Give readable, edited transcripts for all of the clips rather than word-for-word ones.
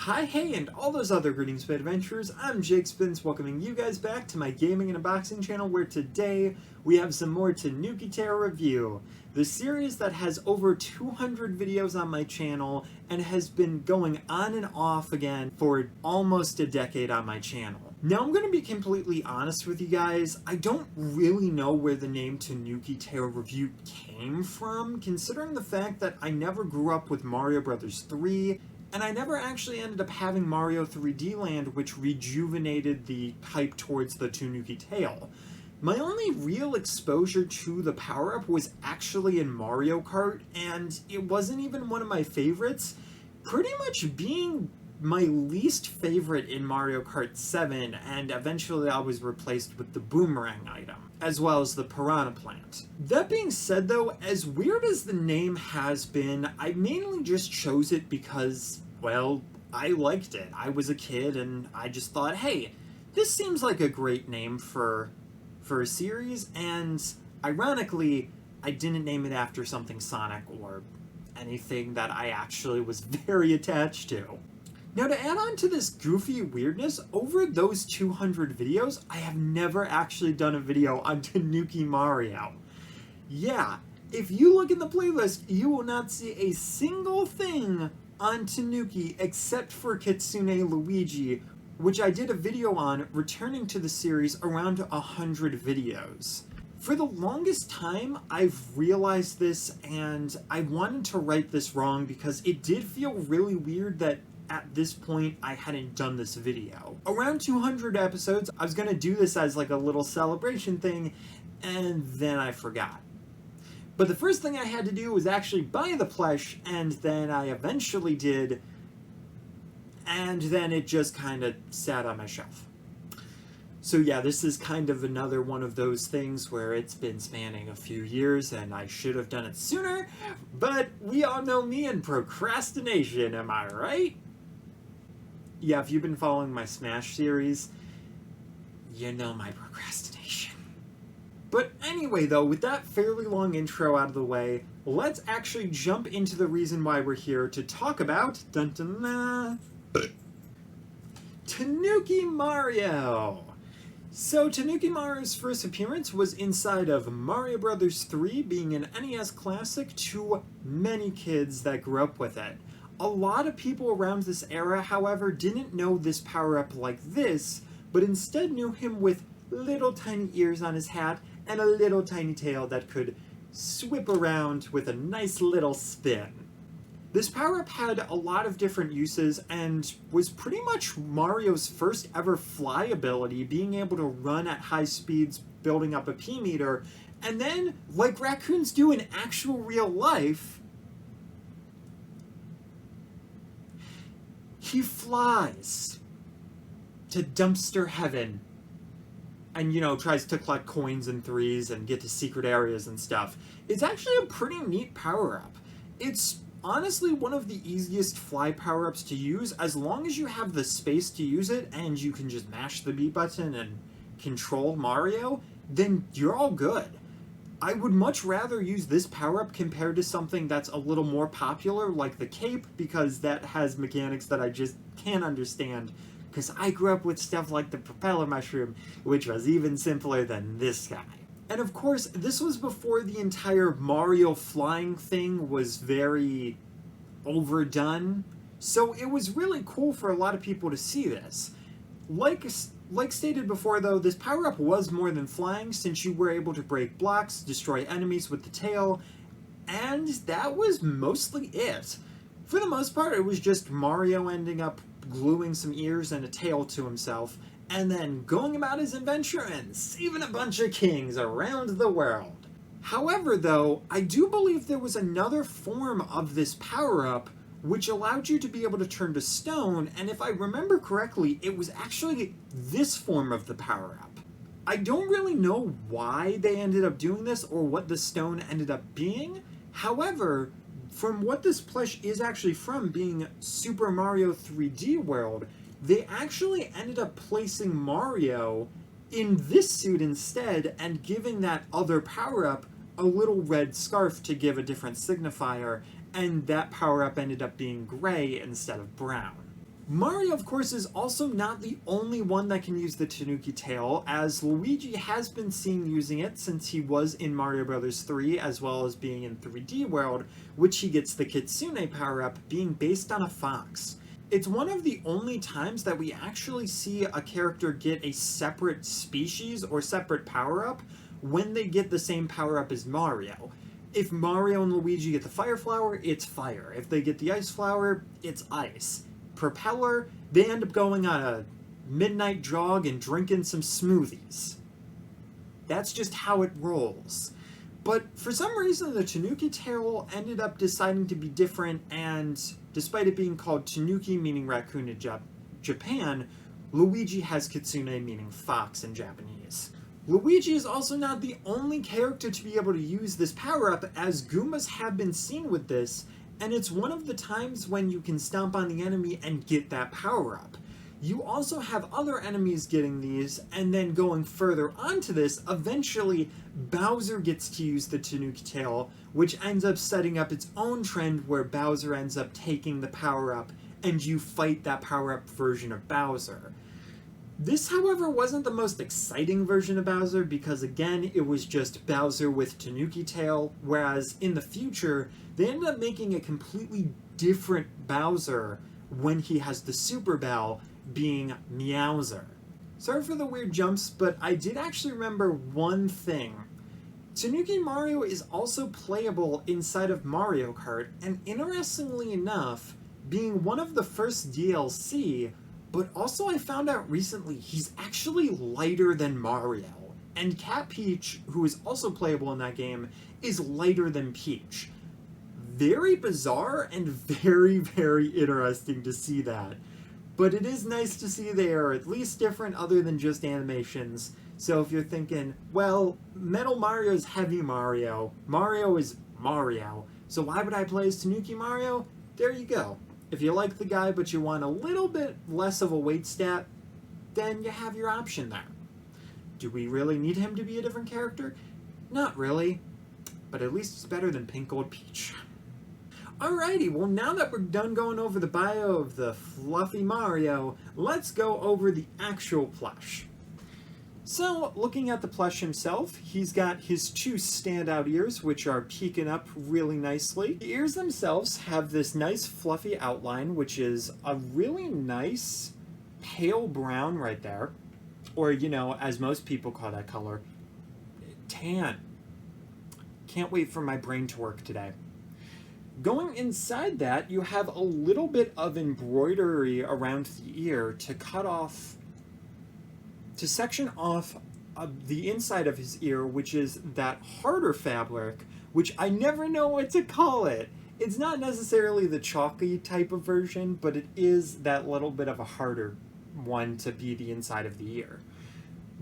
Hi, hey, and all those other greetings, Bit Adventurers. I'm Jake Spins, welcoming you guys back to my gaming and unboxing channel, where today we have some more Tanooki review, the series that has over 200 videos on my channel and has been going on and off again for almost a decade on my channel. Now, I'm going to be completely honest with you guys, I don't really know where the name Tanooki Review came from, considering the fact that I never grew up with Mario Bros. 3, and I never actually ended up having Mario 3D Land, which rejuvenated the hype towards the Tanooki Tale. My only real exposure to the power-up was actually in Mario Kart, and it wasn't even one of my favorites, pretty much being my least favorite in Mario Kart 7, and eventually I was replaced with the boomerang item, as well as the piranha plant. That being said though, as weird as the name has been, I mainly just chose it because, well, I liked it. I was a kid and I just thought, hey, this seems like a great name for a series, and ironically, I didn't name it after something Sonic or anything that I actually was very attached to. Now, to add on to this goofy weirdness, over those 200 videos, I have never actually done a video on Tanooki Mario. Yeah, if you look in the playlist, you will not see a single thing on Tanooki except for Kitsune Luigi, which I did a video on returning to the series around 100 videos. For the longest time, I've realized this, and I wanted to right this wrong because it did feel really weird that at this point I hadn't done this video. Around 200 episodes, I was gonna do this as like a little celebration thing, and then I forgot. But the first thing I had to do was actually buy the plush, and then I eventually did, and then it just kind of sat on my shelf. So yeah, this is kind of another one of those things where it's been spanning a few years and I should have done it sooner, but we all know me and procrastination, am I right? Yeah, if you've been following my Smash series, you know my procrastination. But anyway though, with that fairly long intro out of the way, let's actually jump into the reason why we're here to talk about Tanooki Mario! So, Tanooki Mario's first appearance was inside of Mario Bros. 3, being an NES classic to many kids that grew up with it. A lot of people around this era, however, didn't know this power-up like this, but instead knew him with little tiny ears on his hat and a little tiny tail that could swip around with a nice little spin. This power-up had a lot of different uses and was pretty much Mario's first ever fly ability, being able to run at high speeds, building up a P-meter, and then, like raccoons do in actual real life, he flies to dumpster heaven and, you know, tries to collect coins and threes and get to secret areas and stuff. It's actually a pretty neat power-up. It's honestly one of the easiest fly power-ups to use, as long as you have the space to use it and you can just mash the B button and control Mario, then you're all good. I would much rather use this power-up compared to something that's a little more popular, like the cape, because that has mechanics that I just can't understand, because I grew up with stuff like the propeller mushroom, which was even simpler than this guy. And of course, this was before the entire Mario flying thing was very overdone, so it was really cool for a lot of people to see this. Like stated before though, this power-up was more than flying, since you were able to break blocks, destroy enemies with the tail, and that was mostly it. For the most part, it was just Mario ending up gluing some ears and a tail to himself, and then going about his adventure and saving a bunch of kings around the world. However though, I do believe there was another form of this power-up which allowed you to be able to turn to stone, and if I remember correctly, it was actually this form of the power-up. I don't really know why they ended up doing this or what the stone ended up being. However, from what this plush is actually from, being Super Mario 3D World, they actually ended up placing Mario in this suit instead and giving that other power-up a little red scarf to give a different signifier, and that power-up ended up being gray instead of brown. Mario, of course, is also not the only one that can use the Tanooki tail, as Luigi has been seen using it since he was in Mario Bros. 3, as well as being in 3D World, which he gets the Kitsune power-up, being based on a fox. It's one of the only times that we actually see a character get a separate species or separate power-up when they get the same power-up as Mario. If Mario and Luigi get the Fire Flower, it's fire. If they get the Ice Flower, it's ice. Propeller, they end up going on a midnight jog and drinking some smoothies. That's just how it rolls. But for some reason, the Tanooki tail ended up deciding to be different, and despite it being called Tanooki, meaning raccoon in Japan, Luigi has Kitsune, meaning fox in Japanese. Luigi is also not the only character to be able to use this power-up, as Goombas have been seen with this, and it's one of the times when you can stomp on the enemy and get that power-up. You also have other enemies getting these, and then going further onto this, eventually Bowser gets to use the Tanooki tail, which ends up setting up its own trend where Bowser ends up taking the power-up, and you fight that power-up version of Bowser. This, however, wasn't the most exciting version of Bowser because, again, it was just Bowser with Tanooki tail, whereas in the future, they ended up making a completely different Bowser when he has the Super Bell, being Meowser. Sorry for the weird jumps, but I did actually remember one thing. Tanooki Mario is also playable inside of Mario Kart, and interestingly enough, being one of the first DLC, but also I found out recently he's actually lighter than Mario. And Cat Peach, who is also playable in that game, is lighter than Peach. Very bizarre and very, very interesting to see that. But it is nice to see they are at least different other than just animations. So if you're thinking, well, Metal Mario is Heavy Mario, Mario is Mario, so why would I play as Tanooki Mario? There you go. If you like the guy but you want a little bit less of a weight stat, then you have your option there. Do we really need him to be a different character? Not really, but at least it's better than Pink Gold Peach. Alrighty, well now that we're done going over the bio of the fluffy Mario, let's go over the actual plush. So, looking at the plush himself, he's got his two standout ears, which are peeking up really nicely. The ears themselves have this nice fluffy outline, which is a really nice pale brown right there. Or, you know, as most people call that color, tan. Can't wait for my brain to work today. Going inside that, you have a little bit of embroidery around the ear to cut off, to section off the inside of his ear, which is that harder fabric, which I never know what to call it. It's not necessarily the chalky type of version, but it is that little bit of a harder one to be the inside of the ear.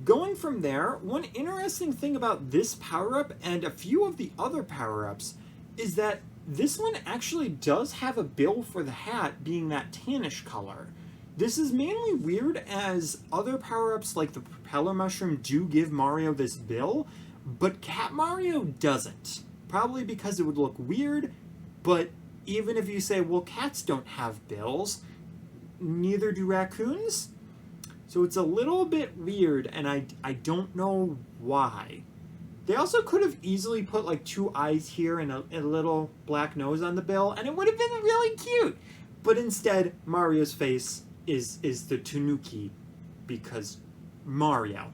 Going from there, one interesting thing about this power-up and a few of the other power-ups is that this one actually does have a bill for the hat being that tannish color. This is mainly weird as other power-ups like the propeller mushroom do give Mario this bill, but Cat Mario doesn't. Probably because it would look weird, but even if you say, well, cats don't have bills, neither do raccoons. So it's a little bit weird, and I don't know why. They also could have easily put like two eyes here and a little black nose on the bill, and it would have been really cute. But instead, Mario's face is the Tanooki, because Mario.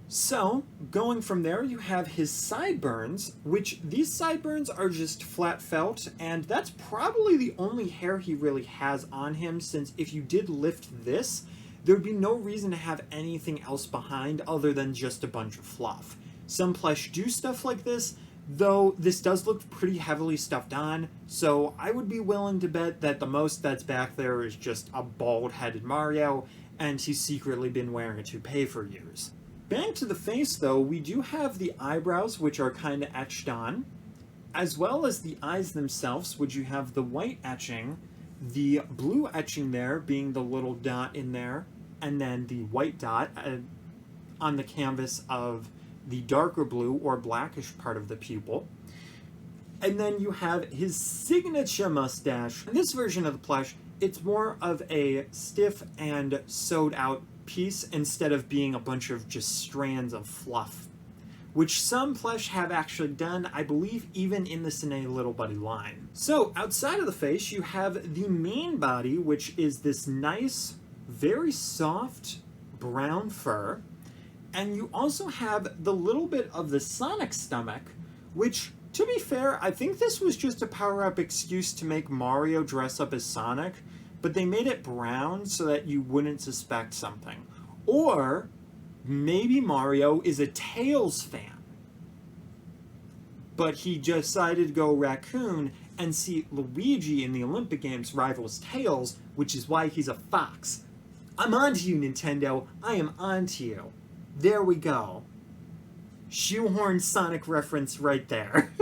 So, going from there, you have his sideburns, which these sideburns are just flat felt, and that's probably the only hair he really has on him, since if you did lift this, there'd be no reason to have anything else behind other than just a bunch of fluff. Some plush do stuff like this, though this does look pretty heavily stuffed on, so I would be willing to bet that the most that's back there is just a bald-headed Mario, and he's secretly been wearing a toupee for years. Back to the face, though, we do have the eyebrows, which are kind of etched on, as well as the eyes themselves, which you have the white etching, the blue etching there being the little dot in there, and then the white dot on the canvas of the darker blue or blackish part of the pupil. And then you have his signature mustache. In this version of the plush, it's more of a stiff and sewed out piece instead of being a bunch of just strands of fluff, which some plush have actually done, I believe, even in the Sine Little Buddy line. So outside of the face, you have the main body, which is this nice, very soft brown fur, and you also have the little bit of the Sonic stomach, which, to be fair, I think this was just a power-up excuse to make Mario dress up as Sonic, but they made it brown so that you wouldn't suspect something. Or maybe Mario is a Tails fan, but he decided to go raccoon and see Luigi in the Olympic Games rivals Tails, which is why he's a fox. I'm on to you, Nintendo. I am on to you. There we go. Shoehorn Sonic reference right there.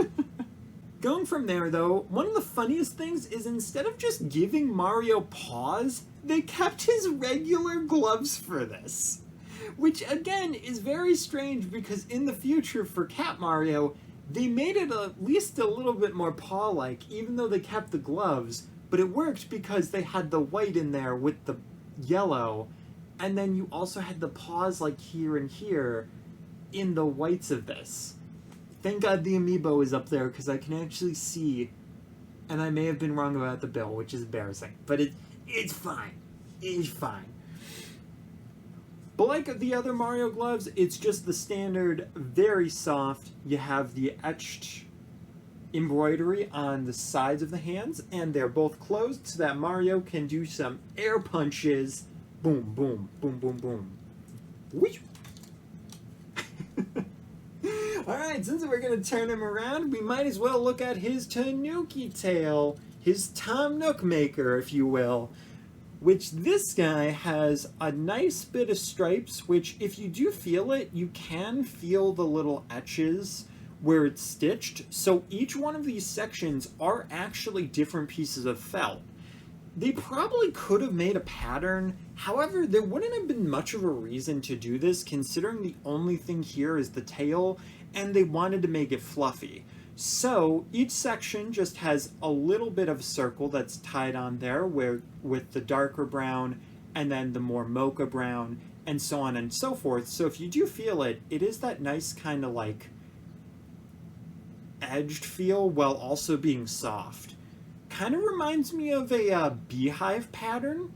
Going from there, though, one of the funniest things is instead of just giving Mario paws, they kept his regular gloves for this. Which, again, is very strange because in the future for Cat Mario, they made it at least a little bit more paw-like, even though they kept the gloves, but it worked because they had the white in there with the yellow, and then you also had the paws like here and here in the whites of this. Thank God the amiibo is up there because I can actually see, and I may have been wrong about the bill, which is embarrassing, but it's fine. It's fine. But like the other Mario gloves, it's just the standard, very soft. You have the etched embroidery on the sides of the hands, and they're both closed so that Mario can do some air punches. Boom, boom, boom, boom, boom. Whee! Alright, since we're going to turn him around, we might as well look at his Tanooki tail, his Tom Nook maker, if you will, which this guy has a nice bit of stripes, which if you do feel it, you can feel the little etches where it's stitched, so each one of these sections are actually different pieces of felt. They probably could have made a pattern, however, there wouldn't have been much of a reason to do this considering the only thing here is the tail, and they wanted to make it fluffy. So each section just has a little bit of a circle that's tied on there where with the darker brown and then the more mocha brown and so on and so forth. So if you do feel it, it is that nice kind of like edged feel while also being soft. Kind of reminds me of a beehive pattern.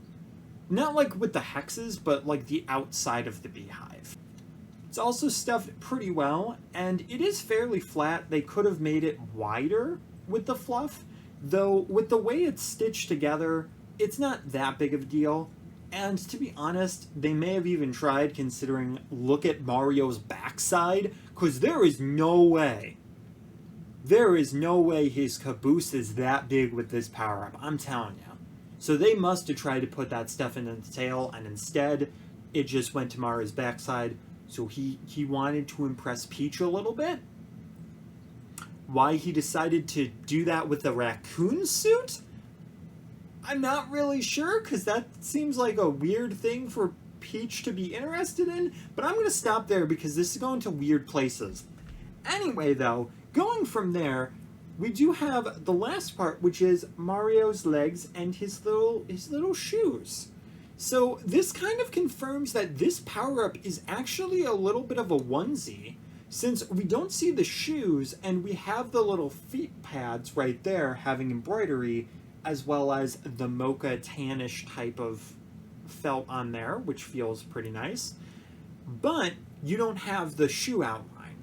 Not like with the hexes, but like the outside of the beehive. It's also stuffed pretty well, and it is fairly flat. They could have made it wider with the fluff, though with the way it's stitched together, it's not that big of a deal. And to be honest, they may have even tried considering look at Mario's backside, because there is no way his caboose is that big with this power-up, I'm telling you. So they must have tried to put that stuff in the tail, and instead, it just went to Mario's backside. So he wanted to impress Peach a little bit. Why he decided to do that with a raccoon suit? I'm not really sure, because that seems like a weird thing for Peach to be interested in, but I'm going to stop there because this is going to weird places. Anyway, though, going from there, we do have the last part, which is Mario's legs and his little shoes. So this kind of confirms that this power-up is actually a little bit of a onesie, since we don't see the shoes and we have the little feet pads right there having embroidery, as well as the mocha tannish type of felt on there, which feels pretty nice. But you don't have the shoe outline.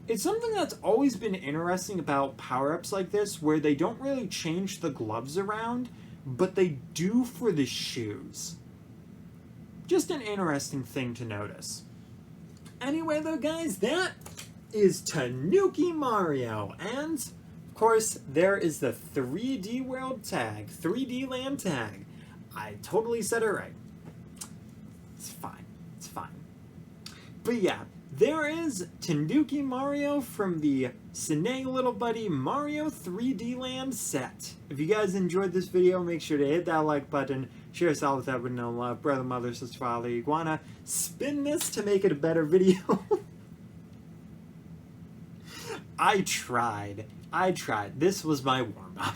It's something that's always been interesting about power-ups like this, where they don't really change the gloves around, but they do for the shoes. Just an interesting thing to notice. Anyway, though, guys, that is Tanooki Mario. And, of course, there is the 3D World tag, 3D Land tag. I totally said it right. It's fine. It's fine. But yeah, there is Tanooki Mario from the Sine Little Buddy Mario 3D Land set. If you guys enjoyed this video, make sure to hit that like button, share us all with that with no love, brother, mother, sister, father, iguana. Spin this to make it a better video. I tried. This was my warm-up.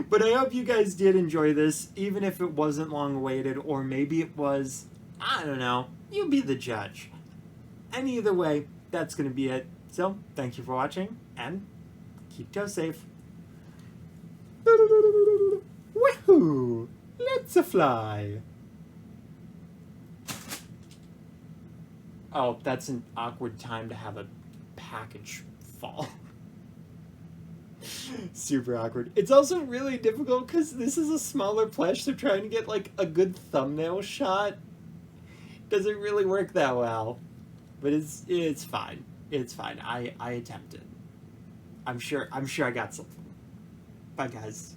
But I hope you guys did enjoy this, even if it wasn't long-awaited, or maybe it was. I don't know. You be the judge. And either way, that's going to be it. So, thank you for watching, and keep Joe safe. Woohoo! Let's fly! Oh, that's an awkward time to have a package fall. Super awkward. It's also really difficult because this is a smaller plush, so trying to get like a good thumbnail shot doesn't really work that well. But it's fine. It's fine. I attempted. I'm sure I got something. Bye guys.